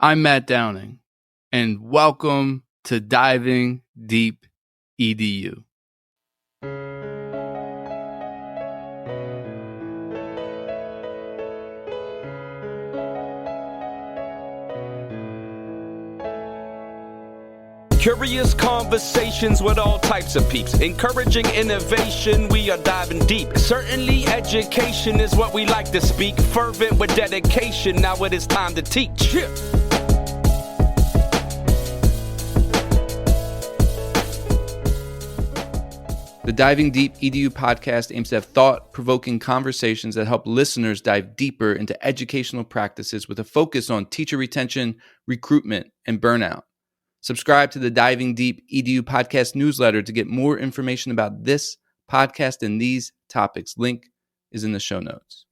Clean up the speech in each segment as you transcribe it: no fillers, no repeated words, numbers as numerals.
I'm Matt Downing, and welcome to Diving Deep EDU. Curious conversations with all types of peeps. Encouraging innovation, we are diving deep. Certainly education is what we like to speak. Fervent with dedication, now it is time to teach. Yeah. The Diving Deep EDU podcast aims to have thought-provoking conversations that help listeners dive deeper into educational practices with a focus on teacher retention, recruitment, and burnout. Subscribe to the Diving Deep EDU podcast newsletter to get more information about this podcast and these topics. Link is in the show notes.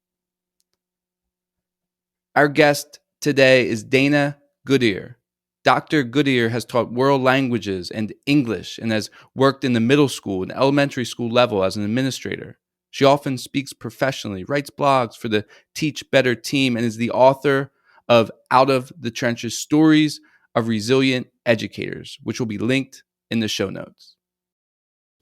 Our guest today is Dana Goodier. Dr. Goodier has taught world languages and English and has worked in the middle school and elementary school level as an administrator. She often speaks professionally, writes blogs for the Teach Better team, and is the author of Out of the Trenches Stories of Resilient Educators, which will be linked in the show notes.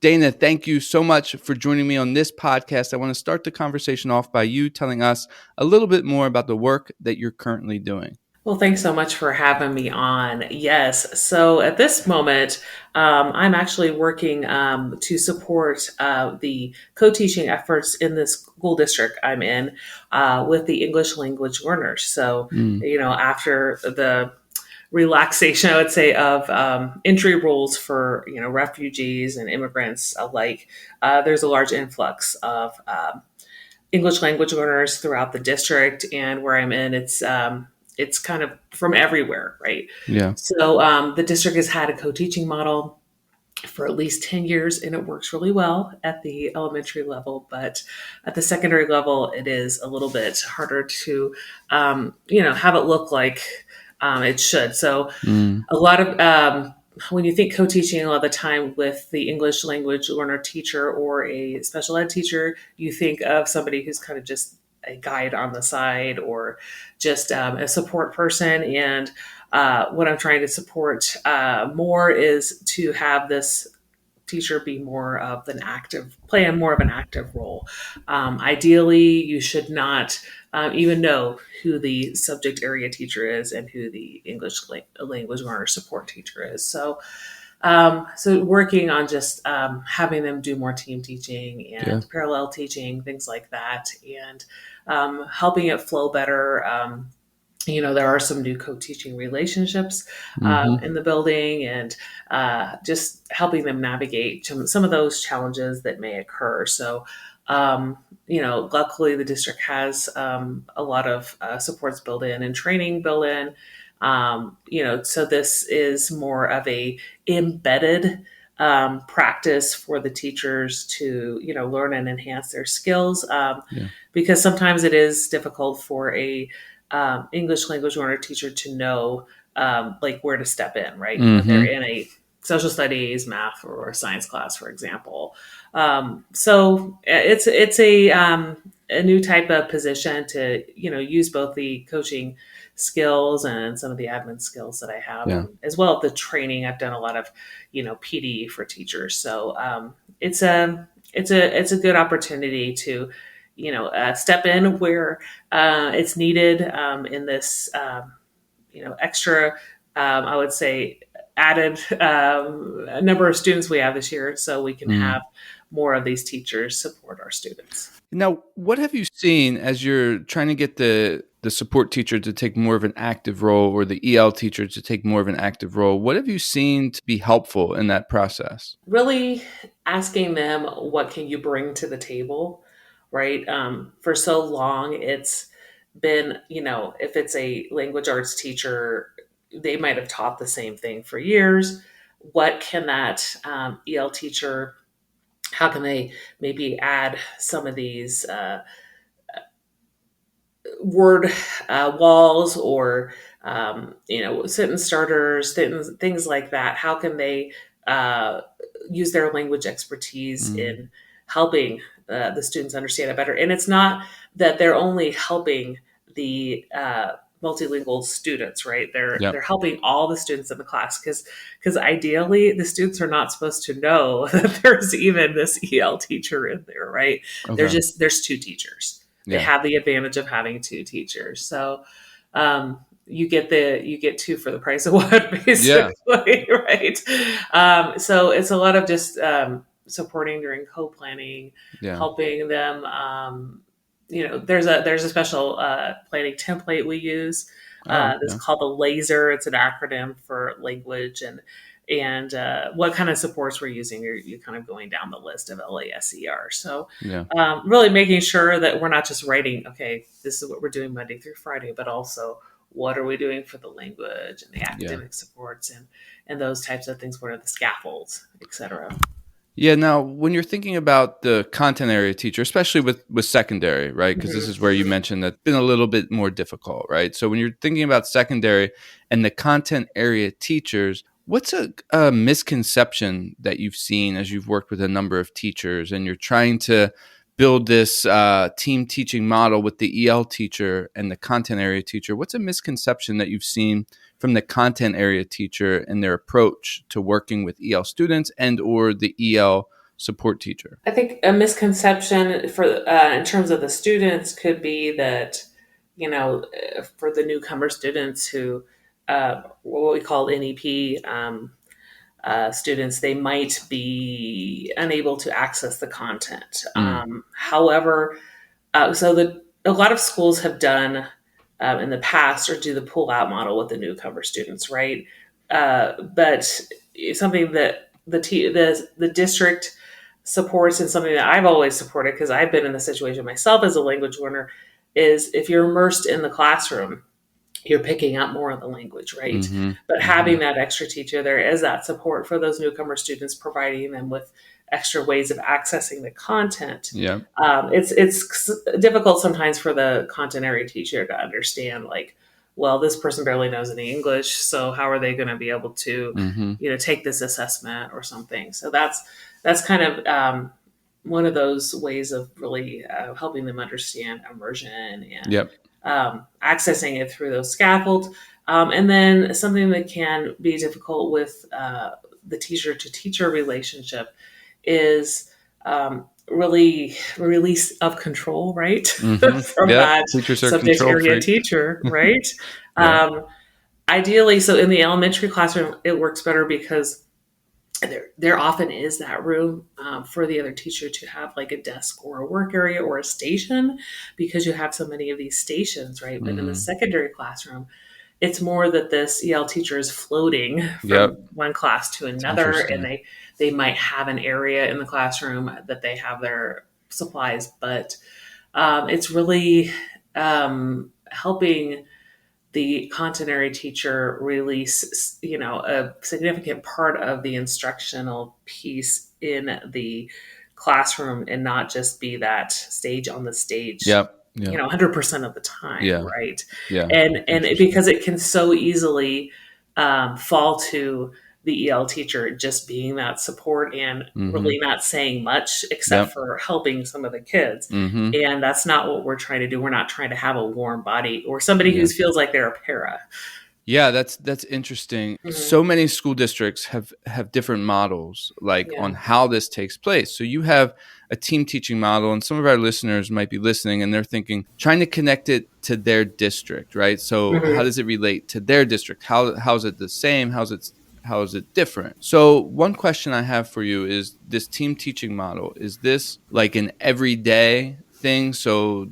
Dana, thank you so much for joining me on this podcast. I want to start the conversation off by you telling us a little bit more about the work that you're currently doing. Well, thanks so much for having me on. Yes. So at this moment, I'm actually working to support the co-teaching efforts in the school district I'm in with the English language learners. So, after the relaxation, I would say, of entry rules for, refugees and immigrants alike, there's a large influx of English language learners throughout the district. And where I'm in, it's kind of from everywhere, right? Yeah. So the district has had a co-teaching model for at least 10 years, and it works really well at the elementary level. But at the secondary level, it is a little bit harder to, have it look like it should. So a lot of, when you think co-teaching, a lot of the time with the English language learner teacher or a special ed teacher, you think of somebody who's kind of just a guide on the side or just a support person. And what I'm trying to support more is to have this teacher be more of an active, play a more of an active role. Ideally, you should not even know who the subject area teacher is and who the English language learner support teacher is. So working on just having them do more team teaching and parallel teaching, things like that, and helping it flow better. There are some new co-teaching relationships in the building, and just helping them navigate some of those challenges that may occur. So, luckily the district has a lot of supports built in and training built in. So this is more of a embedded practice for the teachers to, learn and enhance their skills. Because sometimes it is difficult for a English language learner teacher to know where to step in, right? When they're in a social studies, math, or science class, for example. So it's a new type of position to, use both the coaching skills and some of the admin skills that I have, as well as the training. I've done a lot of, PD for teachers. So it's a good opportunity to, step in where it's needed in this, extra, I would say, added number of students we have this year, so we can have more of these teachers support our students. Now, what have you seen as you're trying to get the support teacher to take more of an active role, or the EL teacher to take more of an active role? What have you seen to be helpful in that process? Really asking them, what can you bring to the table, right? For so long, it's been, if it's a language arts teacher, they might have taught the same thing for years. What can that EL teacher, how can they maybe add some of these word walls or, sentence starters, things like that? How can they use their language expertise in helping the students understand it better? And it's not that they're only helping the multilingual students, right? They're Yep. helping all the students in the class because ideally the students are not supposed to know that there's even this EL teacher in there, right? Okay. There's two teachers. They Yeah. have the advantage of having two teachers. So you get two for the price of one, Yeah. basically, right? So it's a lot of just supporting during co-planning, Yeah. helping them. There's a special planning template we use. Oh, That's yeah. called the LASER. It's an acronym for language and what kind of supports we're using. You're kind of going down the list of LASER. So Yeah. really making sure that we're not just writing, okay, this is what we're doing Monday through Friday, but also what are we doing for the language and the Yeah. academic supports and those types of things. What are the scaffolds, et cetera. Yeah. Now, when you're thinking about the content area teacher, especially with secondary, right? Because this is where you mentioned that's been a little bit more difficult, right? So when you're thinking about secondary and the content area teachers, what's a misconception that you've seen as you've worked with a number of teachers and you're trying to build this team teaching model with the EL teacher and the content area teacher? What's a misconception that you've seen from the content area teacher and their approach to working with EL students and or the EL support teacher? I think a misconception for in terms of the students could be that, for the newcomer students who what we call NEP students, they might be unable to access the content. However, a lot of schools have done in the past or do the pull out model with the newcomer students, right? But something that the district supports and something that I've always supported because I've been in the situation myself as a language learner is if you're immersed in the classroom, you're picking up more of the language, right? Mm-hmm. But having that extra teacher, there is that support for those newcomer students, providing them with extra ways of accessing the content. Yeah. It's difficult sometimes for the content area teacher to understand, like, well, this person barely knows any English, so how are they going to be able to, Mm-hmm. take this assessment or something? So that's kind of one of those ways of really helping them understand immersion and Yep. accessing it through those scaffolds. And then something that can be difficult with the teacher to teacher relationship is really release of control, right? Mm-hmm. From Yeah. that Teachers are subject control area freaks. teacher, right? Yeah. Ideally, so in the elementary classroom, it works better because there often is that room for the other teacher to have like a desk or a work area or a station because you have so many of these stations, right? But in the secondary classroom, it's more that this EL teacher is floating from one class to another, and they might have an area in the classroom that they have their supplies, but it's really helping the content area teacher release, a significant part of the instructional piece in the classroom and not just be that stage on the stage, Yep. Yep. 100% of the time, Yeah. right? Yeah. And because it can so easily fall to the EL teacher just being that support and really not saying much except for helping some of the kids. Mm-hmm. And that's not what we're trying to do. We're not trying to have a warm body or somebody who feels like they're a para. Yeah, that's interesting. So many school districts have different models on how this takes place. So you have a team teaching model, and some of our listeners might be listening and they're thinking, trying to connect it to their district, right? So how does it relate to their district? How is it the same? How is it different? So one question I have for you is this team teaching model, is this like an everyday thing? So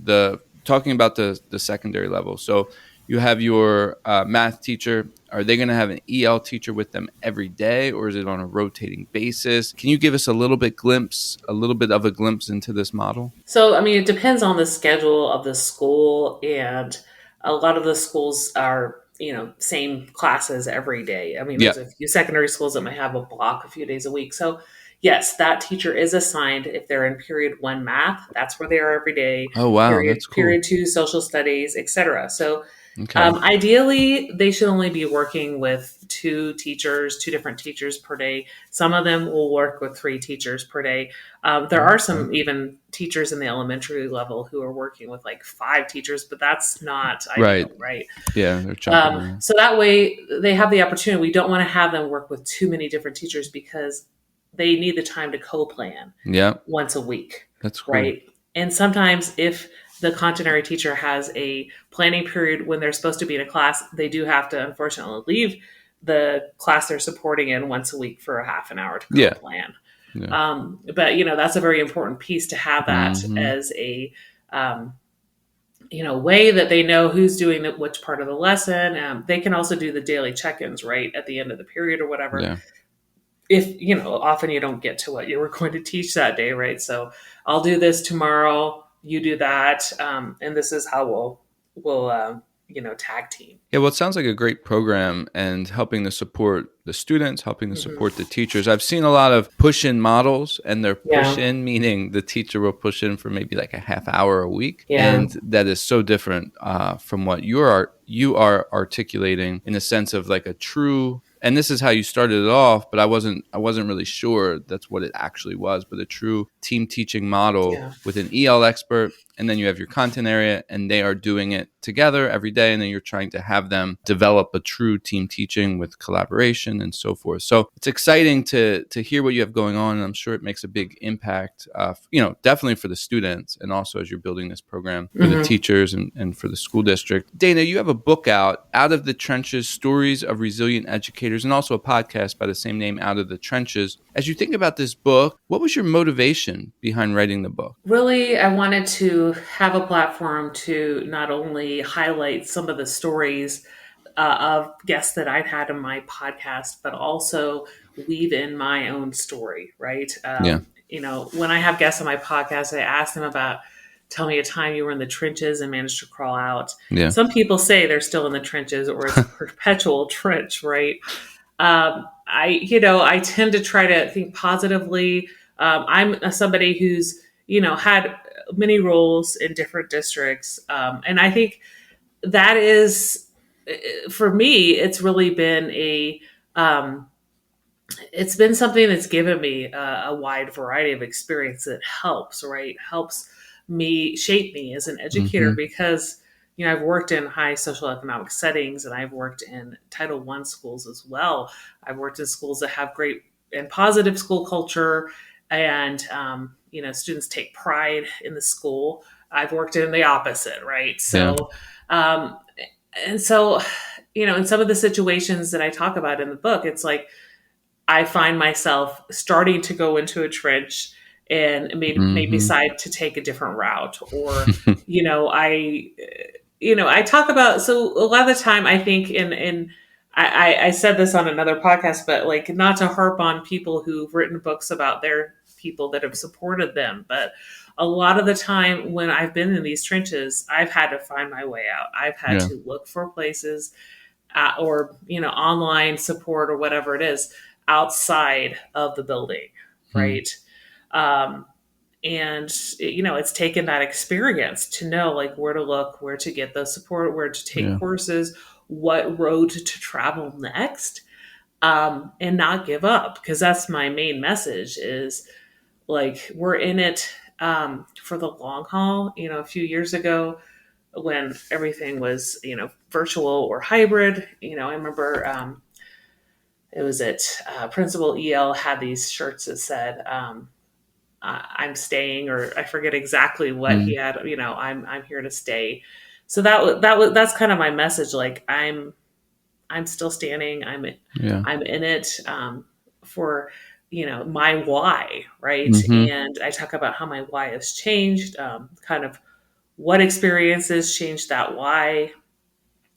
talking about the secondary level. So you have your math teacher. Are they going to have an EL teacher with them every day, or is it on a rotating basis? Can you give us a little bit of a glimpse into this model? So, I mean, it depends on the schedule of the school, and a lot of the schools are, same classes every day. I mean, Yeah. there's a few secondary schools that might have a block a few days a week. So, yes, that teacher is assigned if they're in period 1 math. That's where they are every day. Oh, wow. That's cool. Period 2 social studies, etc. So, Okay. ideally, they should only be working with two different teachers per day. Some of them will work with three teachers per day. There are some even teachers in the elementary level who are working with like five teachers, but that's not ideal, right? Yeah, they're jumping around. So that way they have the opportunity. We don't want to have them work with too many different teachers because they need the time to co-plan once a week. That's cool. Right. And sometimes if the continuity teacher has a planning period when they're supposed to be in a class, they do have to unfortunately leave the class they're supporting in once a week for a half an hour to co-plan. But that's a very important piece to have that as a way that they know who's doing which part of the lesson. They can also do the daily check-ins right at the end of the period or whatever. If often you don't get to what you were going to teach that day, right? So I'll do this tomorrow, you do that, and this is how we'll tag team. Yeah, well, it sounds like a great program, and helping to support the students, helping to support the teachers. I've seen a lot of push-in models, and they're push-in, meaning the teacher will push in for maybe like a half hour a week, and that is so different from what you are articulating in the sense of like a true. And this is how you started it off, but I wasn't really sure that's what it actually was. But a true team teaching model with an EL expert, and then you have your content area, and they are doing it together every day, and then you're trying to have them develop a true team teaching with collaboration and so forth. So it's exciting to hear what you have going on, and I'm sure it makes a big impact, definitely for the students, and also as you're building this program for the teachers and for the school district. Dana, you have a book out of the trenches, Stories of Resilient Educators, and also a podcast by the same name, Out of the Trenches. As you think about this book, what was your motivation behind writing the book? Really, I wanted to have a platform to not only highlight some of the stories of guests that I've had in my podcast, but also weave in my own story, right? When I have guests on my podcast, I ask them about, tell me a time you were in the trenches and managed to crawl out. Some people say they're still in the trenches or it's a perpetual trench, right? I tend to try to think positively. I'm somebody who's, had many roles in different districts. And I think that is, for me, it's really been it's been something that's given me a wide variety of experience that helps, right? Helps me shape me as an educator because, I've worked in high social economic settings and I've worked in Title I schools as well. I've worked in schools that have great and positive school culture and, students take pride in the school. I've worked in the opposite, right? So, in some of the situations that I talk about in the book, it's like I find myself starting to go into a trench and maybe decide to take a different route, or I talk about. So a lot of the time, I think I said this on another podcast, but like not to harp on people who've written books about their people that have supported them, but a lot of the time when I've been in these trenches, I've had to find my way out. I've had to look for places or, online support or whatever it is outside of the building. Right. And, it's taken that experience to know like where to look, where to get the support, where to take courses, what road to travel next, and not give up. Because that's my main message is like, we're in it for the long haul. A few years ago when everything was, virtual or hybrid, I remember it was at Principal EL had these shirts that said, I'm staying, or I forget exactly what he had, I'm here to stay. So that's kind of my message. Like I'm still standing. I'm in it for, my why. Right. And I talk about how my why has changed, kind of what experiences changed that why,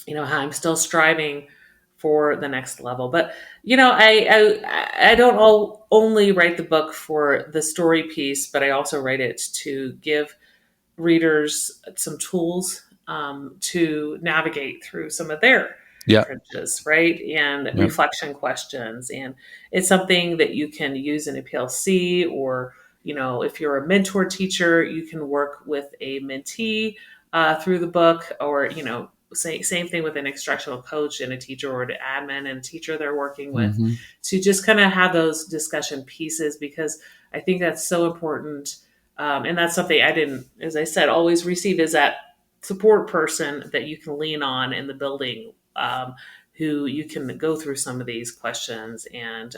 how I'm still striving for the next level. But, I don't only write the book for the story piece, but I also write it to give readers some tools to navigate through some of their trenches, right? And reflection questions. And it's something that you can use in a PLC, or, if you're a mentor teacher, you can work with a mentee through the book, or, same thing with an instructional coach and a teacher, or an admin and a teacher they're working with, Mm-hmm. to just kind of have those discussion pieces, because I think that's so important. And that's something I didn't, as I said, always receive, is that support person that you can lean on in the building, who you can go through some of these questions, and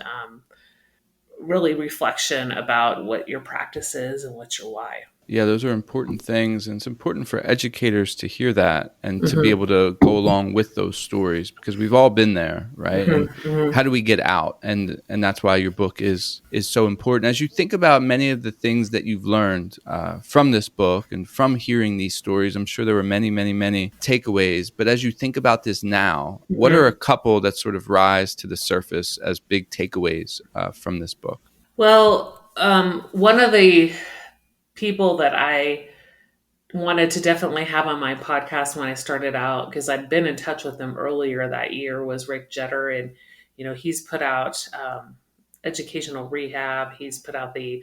really reflection about what your practice is and what's your why. Yeah, those are important things. And it's important for educators to hear that and to be Mm-hmm. able to go along with those stories, because we've all been there, right? And Mm-hmm. Mm-hmm. how do we get out? And that's why your book is so important. As you think about many of the things that you've learned from this book and from hearing these stories, I'm sure there were many, many, many takeaways. But as you think about this now, what are a Mm-hmm. couple that sort of rise to the surface as big takeaways from this book? Well, one of the people that I wanted to definitely have on my podcast when I started out, because I'd been in touch with him earlier that year, was Rick Jetter. And, he's put out educational rehab. He's put out the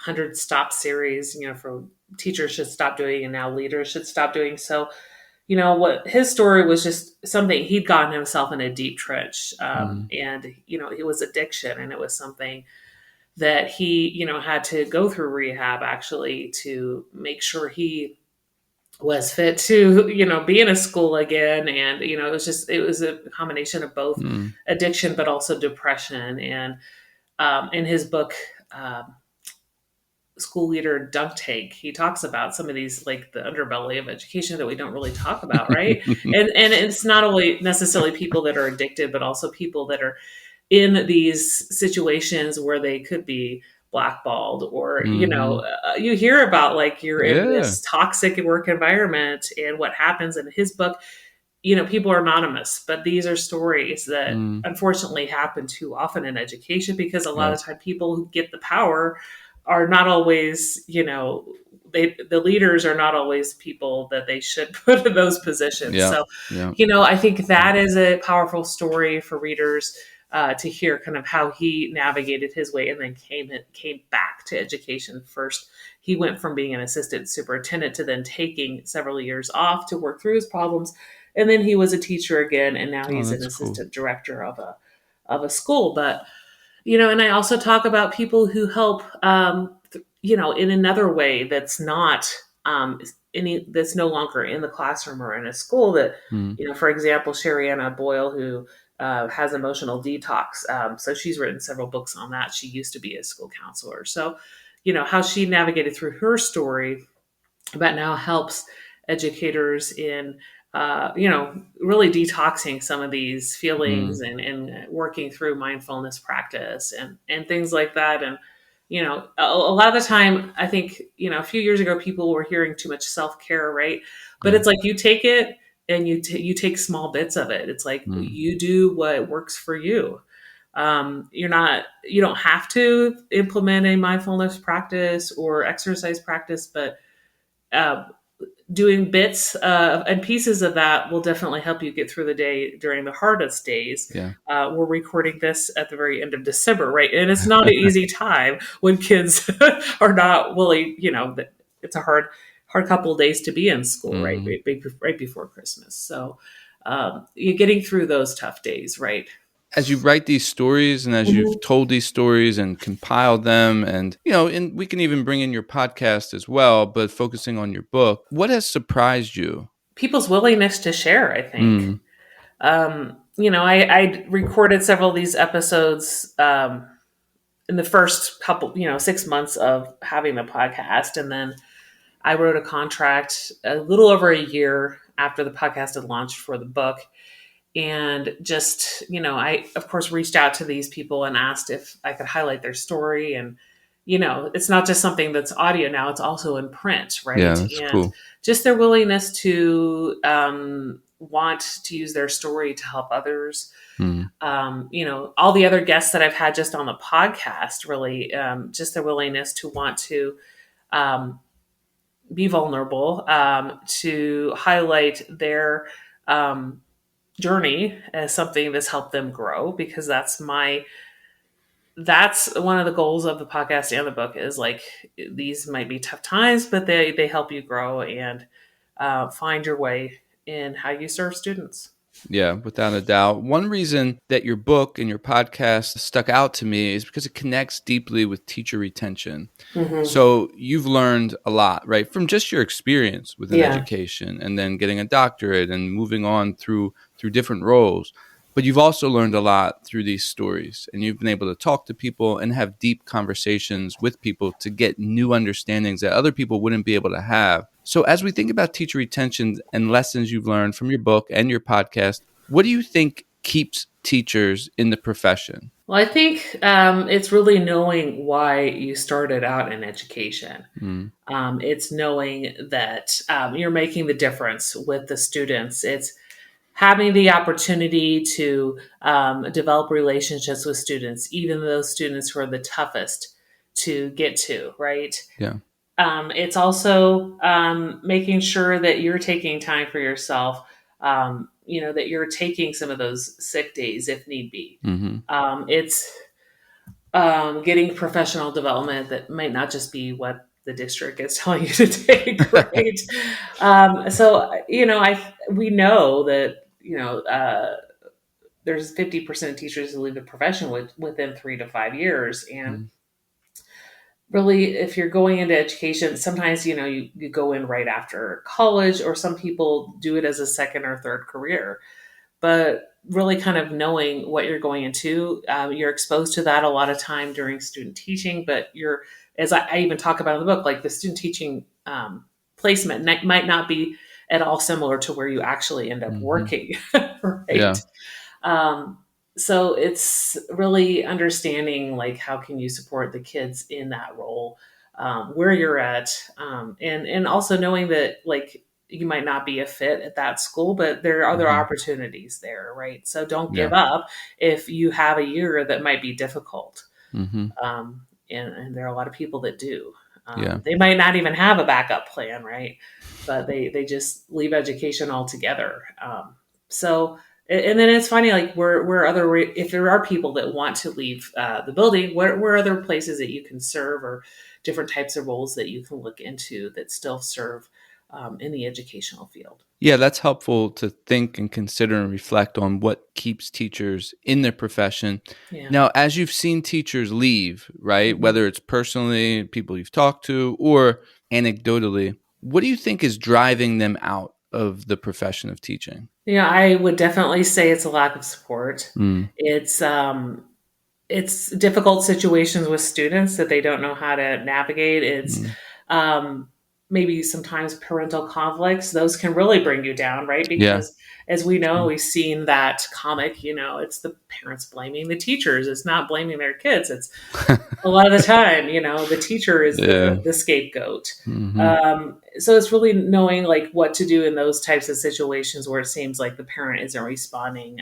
100 Stop series, for teachers should stop doing and now leaders should stop doing. So, what his story was, just something he'd gotten himself in a deep trench. Mm, And, it was addiction, and it was something that he, had to go through rehab actually to make sure he was fit to, be in a school again. And, it was a combination of both mm, addiction, but also depression. And in his book, um, School Leader Dunk Tank, he talks about some of these, like the underbelly of education that we don't really talk about, right? And it's not only necessarily people that are addicted, but also people that are in these situations where they could be blackballed, or mhm. you hear about, like, you're in Yeah. this toxic work environment and what happens. In his book, people are anonymous, but these are stories that Mm, unfortunately happen too often in education, because a lot yeah. of time people who get the power are not always, the leaders are not always people that they should put in those positions. Yeah. So, Yeah. I think that is a powerful story for readers to hear, kind of how he navigated his way and then came back to education. First, he went from being an assistant superintendent to then taking several years off to work through his problems, and then he was a teacher again, and now Oh, he's an that's cool. assistant director of a school. But and I also talk about people who help, in another way that's not that's no longer in the classroom or in a school. That, Mm, for example, Sherrianna Boyle, who has emotional detox. So she's written several books on that. She used to be a school counselor. So, how she navigated through her story, but now helps educators in really detoxing some of these feelings, mm, and working through mindfulness practice and things like that. And a lot of the time, I think, a few years ago, people were hearing too much self-care, right? But yeah. it's like, you take it and you take small bits of it. It's like, Mm, you do what works for you. You don't have to implement a mindfulness practice or exercise practice, but uh, doing bits and pieces of that will definitely help you get through the day during the hardest days. yeah. We're recording this at the very end of December, right? And it's not an easy time when kids are not willing. It's a hard couple of days to be in school, right? Mm. Right before Christmas. So you're getting through those tough days, right? As you write these stories and as you've Mhm. told these stories and compiled them, and, and we can even bring in your podcast as well, but focusing on your book, what has surprised you? People's willingness to share, I think. Mm, I recorded several of these episodes in the first couple, 6 months of having the podcast. And then I wrote a contract a little over a year after the podcast had launched for the book. And just, I, of course, reached out to these people and asked if I could highlight their story. And, it's not just something that's audio now, it's also in print, yeah, right? that's And cool. just their willingness to want to use their story to help others. Mm, All the other guests that I've had just on the podcast, really, just their willingness to want to um, be vulnerable, to highlight their um, journey as something that's helped them grow, because that's one of the goals of the podcast and the book, is like, these might be tough times, but they help you grow and find your way in how you serve students. Yeah, without a doubt. One reason that your book and your podcast stuck out to me is because it connects deeply with teacher retention. Hmm. So you've learned a lot, right, from just your experience within Yeah. education and then getting a doctorate and moving on through different roles. But you've also learned a lot through these stories, and you've been able to talk to people and have deep conversations with people to get new understandings that other people wouldn't be able to have. So as we think about teacher retention and lessons you've learned from your book and your podcast, what do you think keeps teachers in the profession? Well, I think it's really knowing why you started out in education. Mm, It's knowing that you're making the difference with the students. It's having the opportunity to develop relationships with students, even those students who are the toughest to get to, right? yeah. It's also making sure that you're taking time for yourself, that you're taking some of those sick days if need be. Hmm. It's getting professional development that might not just be what the district is telling you to take, right? We know that there's 50% of teachers who leave the profession within 3 to 5 years, and really, if you're going into education, sometimes you go in right after college, or some people do it as a second or third career. But really kind of knowing what you're going into, you're exposed to that a lot of time during student teaching, but as I even talk about in the book, like the student teaching placement might not be at all similar to where you actually end up Hmm. working, Yeah. right? um, so it's really understanding, like, how can you support the kids in that role, where you're at, and also knowing that, like, you might not be a fit at that school, but there are other Hmm. opportunities there, right? So don't Yeah. give up if you have a year that might be difficult. Hmm. And there are a lot of people that do. Yeah. They might not even have a backup plan, right? But they just leave education altogether. And then it's funny, like, where other, if there are people that want to leave the building, where other places that you can serve, or different types of roles that you can look into that still serve in the educational field. Yeah, that's helpful to think and consider and reflect on what keeps teachers in their profession. Yeah. Now, as you've seen teachers leave, right, Mhm. whether it's personally, people you've talked to, or anecdotally, what do you think is driving them out of the profession of teaching? Yeah, I would definitely say it's a lack of support. Mm, It's difficult situations with students that they don't know how to navigate. It's mm. um, maybe sometimes parental conflicts. Those can really bring you down, right? Yeah. Because as we know, True. we've seen that comic. It's the parents blaming the teachers. It's not blaming their kids. It's a lot of the time, the teacher is Yeah. the scapegoat. Hmm. So it's really knowing, like, what to do in those types of situations where it seems like the parent isn't responding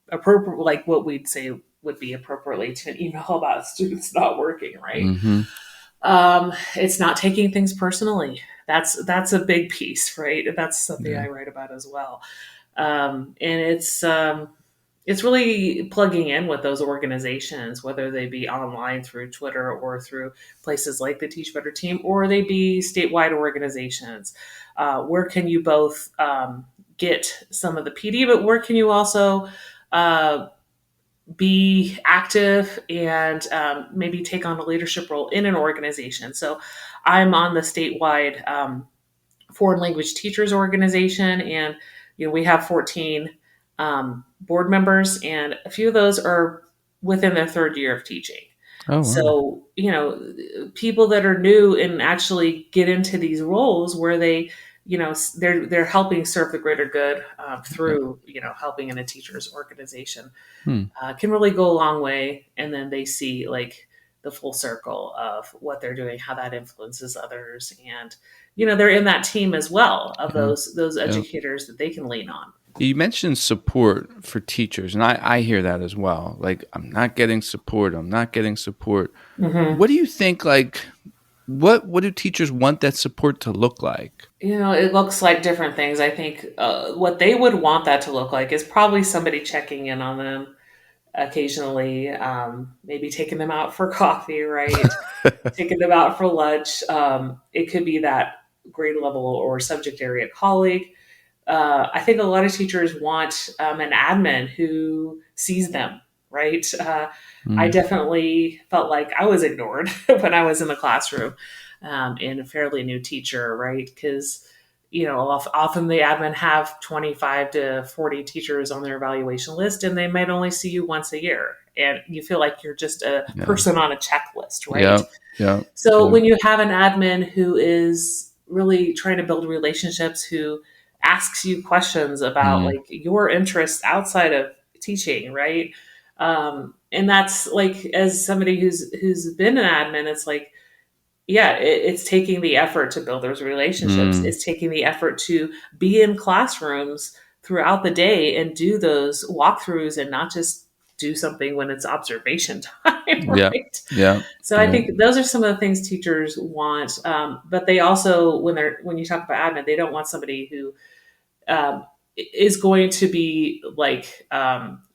appropriate, like what we'd say would be appropriately to an email about students not working, right? Hmm. It's not taking things personally. That's a big piece, right? That's something Yeah. I write about as well. And it's really plugging in with those organizations, whether they be online through Twitter or through places like the Teach Better team, or they be statewide organizations. Where can you both get some of the PD, but where can you also uh, be active and maybe take on a leadership role in an organization? So I'm on the statewide foreign language teachers organization, and we have 14 board members, and a few of those are within their third year of teaching. Oh, wow. So people that are new and actually get into these roles where they're helping serve the greater good Yeah. through helping in a teachers organization, Hmm. can really go a long way. And then they see, like, the full circle of what they're doing, how that influences others, and they're in that team as well of Yeah. those Yeah. educators that they can lean on. You mentioned support for teachers, and I hear that as well. Like, I'm not getting support. I'm not getting support. Hmm. What do you think, like, what do teachers want that support to look like? It looks like different things. I think what they would want that to look like is probably somebody checking in on them occasionally, maybe taking them out for coffee, right? Taking them out for lunch. It could be that grade level or subject area colleague I think a lot of teachers want an admin who sees them, right? I Mm. definitely felt like I was ignored when I was in the classroom and a fairly new teacher, right? Because often the admin have 25 to 40 teachers on their evaluation list, and they might only see you once a year, and you feel like you're just a Yeah. person on a checklist, right? Yeah. Yeah. So Yeah. when you have an admin who is really trying to build relationships, who asks you questions about Mm. like your interests outside of teaching, right? And that's like, as somebody who's been an admin, it's like, yeah, it's taking the effort to build those relationships. Mm. It's taking the effort to be in classrooms throughout the day and do those walkthroughs and not just do something when it's observation time, Yeah. right? Yeah. So I Yeah. think those are some of the things teachers want. But they also, when you talk about admin, they don't want somebody who um, is going to be like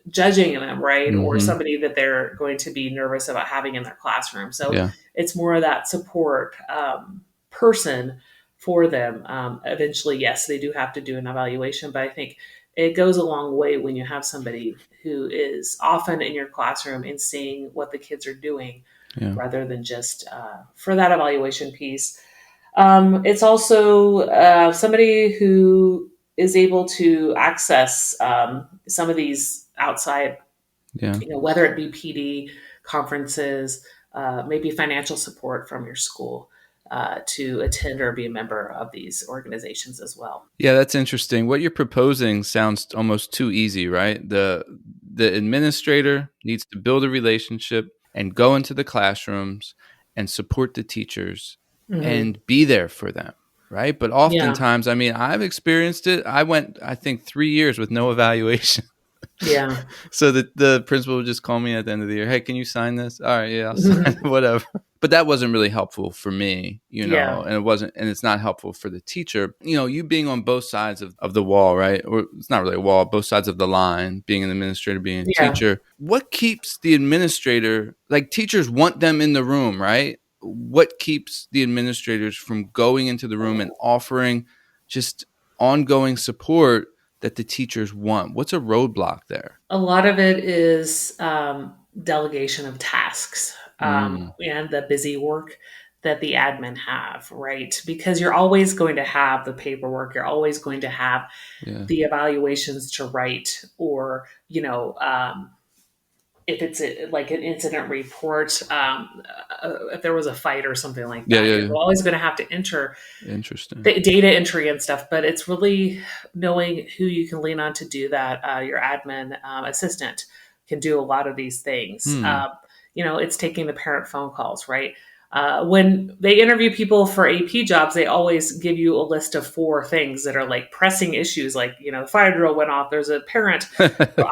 judging them, right? Or Mm-hmm. somebody that they're going to be nervous about having in their classroom. So Yeah. it's more of that support person for them. Eventually, yes, they do have to do an evaluation, but I think it goes a long way when you have somebody who is often in your classroom and seeing what the kids are doing Yeah. rather than just for that evaluation piece. It's also somebody who is able to access some of these outside, Yeah. whether it be PD conferences, maybe financial support from your school to attend or be a member of these organizations as well. Yeah, that's interesting. What you're proposing sounds almost too easy, right? The administrator needs to build a relationship and go into the classrooms and support the teachers Hmm. and be there for them, right? But Yeah, oftentimes, I mean, I've experienced it. I went, I think, 3 years with no evaluation. yeah, So the principal would just call me at the end of the year. Hey, can you sign this? All right, yeah, I'll sign it, mhm, whatever. But that wasn't really helpful for me, yeah, and it wasn't, and it's not helpful for the teacher. You being on both sides of the wall, right? Or it's not really a wall, both sides of the line, being an administrator, being a yeah. teacher. What keeps the administrator, like teachers want them in the room, right? What keeps the administrators from going into the room and offering just ongoing support that the teachers want? What's a roadblock there? A lot of it is delegation of tasks Mm, and the busy work that the admin have, right? Because you're always going to have the paperwork, you're always going to have yeah. the evaluations to write, or if it's like an incident report, if there was a fight or something like Yeah, that, yeah, you're yeah. always going to have to enter Interesting. the data entry and stuff. But it's really knowing who you can lean on to do that. Your admin assistant can do a lot of these things. Hmm. It's taking the parent phone calls, right? When they interview people for AP jobs, they always give you a list of 4 things that are like pressing issues, like, the fire drill went off. There's a parent,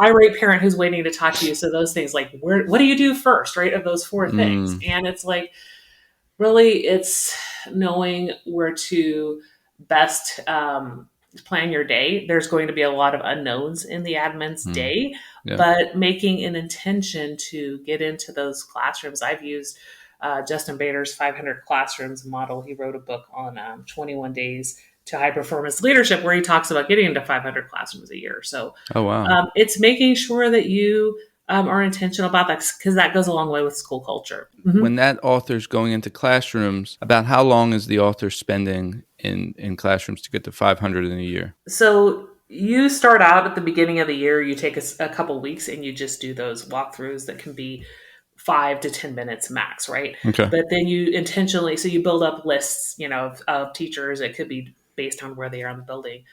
irate parent who's waiting to talk to you. So those things, like, what do you do first, right? Of those 4 things. Mm, And it's like, really, it's knowing where to best plan your day. There's going to be a lot of unknowns in the admin's mm, day, yeah. but making an intention to get into those classrooms. I've used Justin Bader's 500 Classrooms model. He wrote a book on 21 Days to High Performance Leadership, where he talks about getting into 500 classrooms a year. So Oh, wow. it's making sure that you are intentional about that, because that goes a long way with school culture. Mhm. When that author's going into classrooms, about how long is the author spending in classrooms to get to 500 in a year? So you start out at the beginning of the year, you take a couple weeks and you just do those walkthroughs that can be 5 to 10 minutes max, right? Okay. But then you intentionally, so you build up lists, of teachers. It could be based on where they are in the building.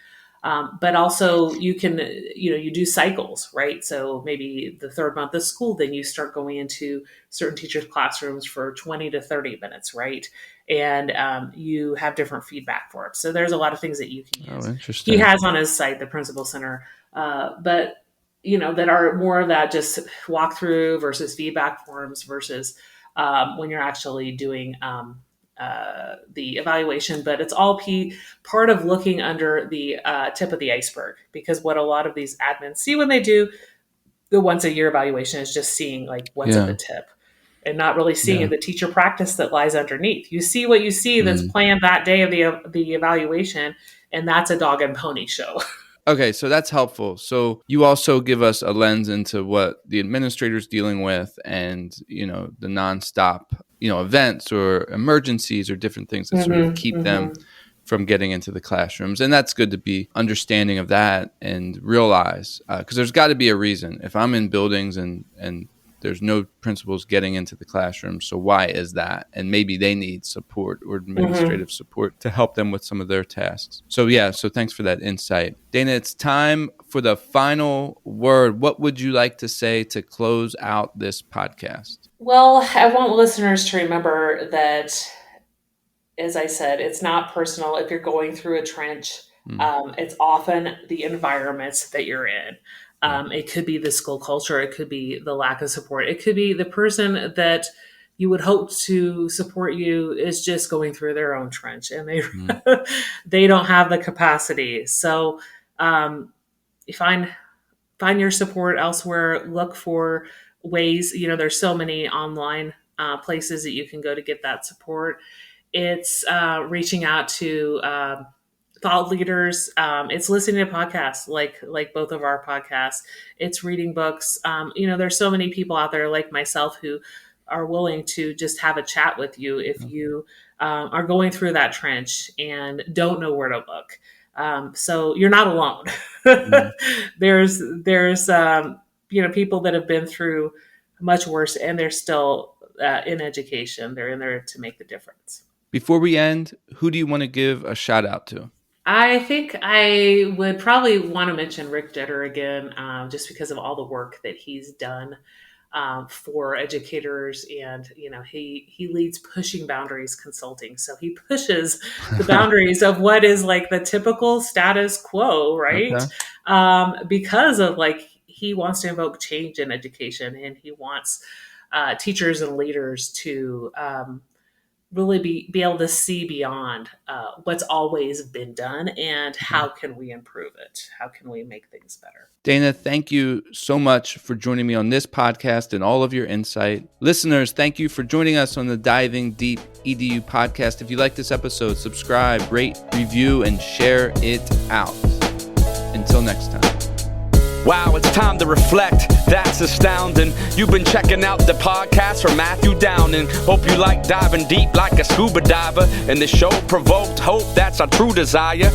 But also you can, you do cycles, right? So maybe the third month of school, then you start going into certain teachers' classrooms for 20 to 30 minutes, right? And you have different feedback for it. So there's a lot of things that you can Oh, use. He interesting. has on his site, the Principal Center, but that are more of that just walkthrough versus feedback forms versus when you're actually doing the evaluation. But it's all part of looking under the tip of the iceberg, because what a lot of these admins see when they do the once a year evaluation is just seeing like what's at the Yeah. tip and not really seeing Yeah. the teacher practice that lies underneath. You see what you see that's Mm, planned that day of the evaluation, And that's a dog and pony show. Okay, so that's helpful. So you also give us a lens into what the administrator's dealing with and, the nonstop, events or emergencies or different things that sort of keep them from getting into the classrooms. And that's good to be understanding of that and realize, because there's got to be a reason. If I'm in buildings and there's no principals getting into the classroom, so why is that? And maybe they need support or administrative support to help them with some of their tasks. So thanks for that insight. Dana, it's time for the final word. What would you like to say to close out this podcast? Well, I want listeners to remember that, as I said, it's not personal. If you're going through a trench, it's often the environments that you're in. It could be the school culture. It could be the lack of support. It could be the person that you would hope to support you is just going through their own trench and they don't have the capacity. So you find your support elsewhere. Look for ways. There's so many online places that you can go to get that support. It's reaching out to thought leaders. It's listening to podcasts like both of our podcasts. It's reading books. There's so many people out there like myself who are willing to just have a chat with you if you are going through that trench and don't know where to look. So you're not alone. There's people that have been through much worse and they're still in education. They're in there to make the difference. Before we end, who do you want to give a shout out to? I think I would probably want to mention Rick Jetter again, just because of all the work that he's done for educators. And, he leads Pushing Boundaries Consulting. So he pushes the boundaries of what is like the typical status quo, right? Okay. Because of he wants to invoke change in education, and he wants teachers and leaders to really be able to see beyond what's always been done and how can we improve it? How can we make things better? Dana, thank you so much for joining me on this podcast and all of your insight. Listeners, thank you for joining us on the Diving Deep EDU podcast. If you like this episode, subscribe, rate, review, and share it out. Until next time. Wow, it's time to reflect. That's astounding. You've been checking out the podcast from Matthew Downing. Hope you like diving deep like a scuba diver. And the show provoked hope, that's our true desire.